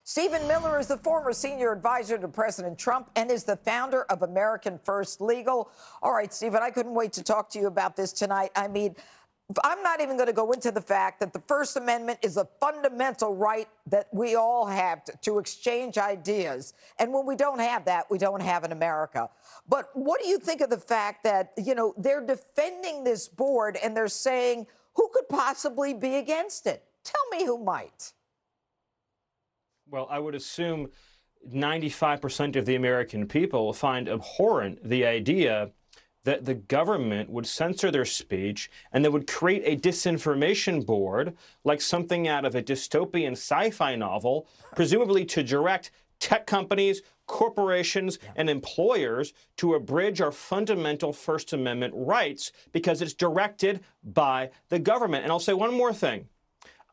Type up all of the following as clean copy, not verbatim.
Stephen Miller is the former senior advisor to President Trump and is the founder of American First Legal. All right, Stephen, I couldn't wait to talk to you about this tonight. I mean, I'm not even going to go into the fact that the First Amendment is a fundamental right that we all have to exchange ideas. And when we don't have that, we don't have an America. But what do you think of the fact that, you know, they're defending this board and they're saying, who could possibly be against it? Tell me who might. Well, I would assume 95% of the American people find abhorrent the idea that the government would censor their speech and they would create a disinformation board like something out of a dystopian sci-fi novel, presumably to direct tech companies, corporations, and employers to abridge our fundamental First Amendment rights because it's directed by the government. And I'll say one more thing.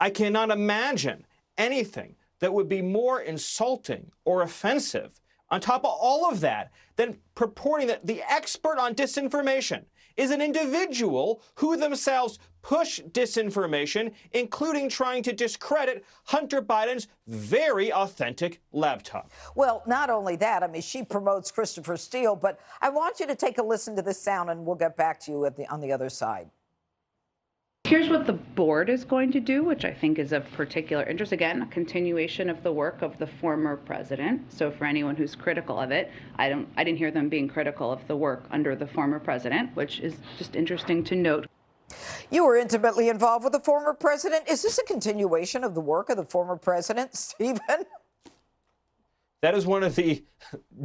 I cannot imagine anything that would be more insulting or offensive on top of all of that than purporting that the expert on disinformation is an individual who themselves push disinformation, including trying to discredit Hunter Biden's very authentic laptop. Well, not only that, I mean, she promotes Christopher Steele, but I want you to take a listen to this sound and we'll get back to you on the other side. Here's what the board is going to do, which I think is of particular interest. Again, a continuation of the work of the former president. So for anyone who's critical of it, I didn't hear them being critical of the work under the former president, which is just interesting to note. You were intimately involved with the former president. Is this a continuation of the work of the former president, Stephen? That is one of the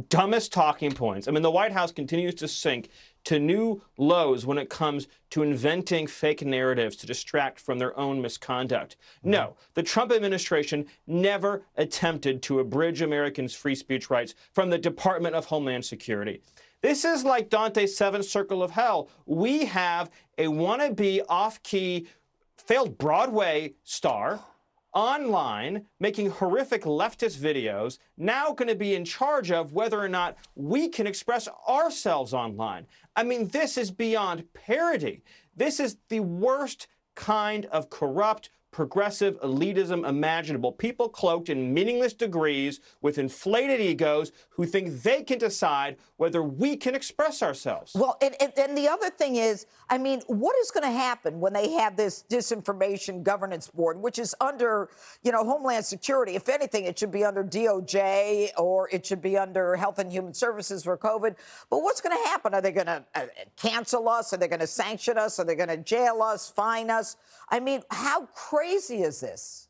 dumbest talking points. I mean, the White House continues to sink to new lows when it comes to inventing fake narratives to distract from their own misconduct. No, the Trump administration never attempted to abridge Americans' free speech rights from the Department of Homeland Security. This is like Dante's Seventh Circle of Hell. We have a wannabe off-key failed Broadway star online making horrific leftist videos, now going to be in charge of whether or not we can express ourselves online. I mean, this is beyond parody. This is the worst kind of corrupt, progressive elitism imaginable. People cloaked in meaningless degrees with inflated egos who think they can decide whether we can express ourselves. Well, and the other thing is, I mean, what is going to happen when they have this disinformation governance board, which is under, you know, Homeland Security? If anything, it should be under DOJ or it should be under Health and Human Services for COVID. But what's going to happen? Are they going to cancel us? Are they going to sanction us? Are they going to jail us, fine us? I mean, how crazy is this?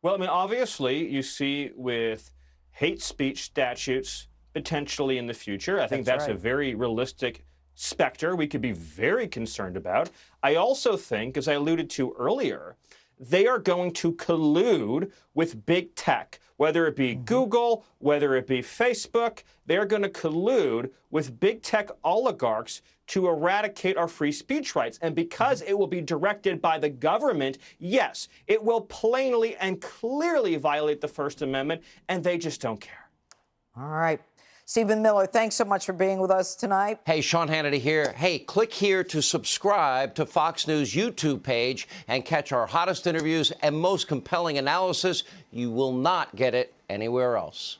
Well, I mean, obviously, you see with hate speech statutes potentially in the future. I think that's right. A very realistic specter we could be very concerned about. I also think, as I alluded to earlier, they are going to collude with big tech, whether it be Google, whether it be Facebook. They're going to collude with big tech oligarchs to eradicate our free speech rights. And because it will be directed by the government, yes, it will plainly and clearly violate the First Amendment, and they just don't care. All right. Stephen Miller, thanks so much for being with us tonight. Hey, Sean Hannity here. Hey, click here to subscribe to Fox News YouTube page and catch our hottest interviews and most compelling analysis. You will not get it anywhere else.